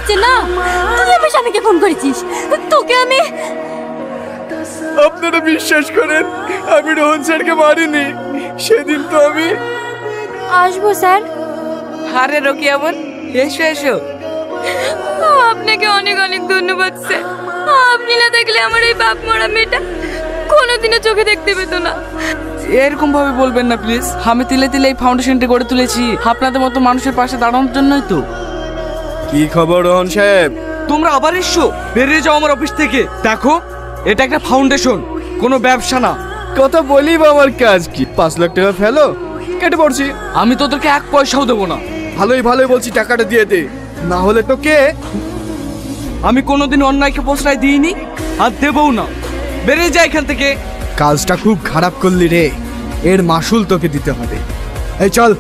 হচ্ছে না? তুই আমার স্বামীকে ফোন করেছিস, তোকে আমি। আপনারা বিশ্বাস করেন আমি রোহন স্যারকে মারিনি, সেদিন তো আমি। আসবো স্যার। আরে রোকিয়া বোন, এসো এসো। আপনাকে অনেক অনেক ধন্যবাদ স্যার। আপনি না থাকলে আমার এই বাপ মরা মেয়েটা কোনোদিনও চোখে দেখতে পেত না। এরকম ভাবে বলবেন না প্লিজ। আমি তিলে তিলে এই ফাউন্ডেশনটা গড়ে তুলেছি আপনাদের মতো মানুষের পাশে দাঁড়ানোর জন্যই তো। কি খবর রোহন সাহেব? তোমরা আবার এসছো? বেরিয়ে যাও আমার অফিস থেকে। দেখো, এটা একটা ফাউন্ডেশন, কোনো ব্যবসা না। কথা বলি বা আমার কাজ কি? 5 লাখ টাকা ফেলো, কেটে পড়ছি। আমি তোদেরকে 1 পয়সাও দেবো না। ভালোই ভালোই বলছি, টাকাটা দিয়ে দে, না হলে তো কে। আমি কোনোদিন অন্যায়কে প্রশ্রয় দিইনি আর দেবও না। বেরিয়ে যা এখান থেকে। কাজটা খুব খারাপ করলি রে, এর মাসুল তোকে দিতে হবে। এই চল।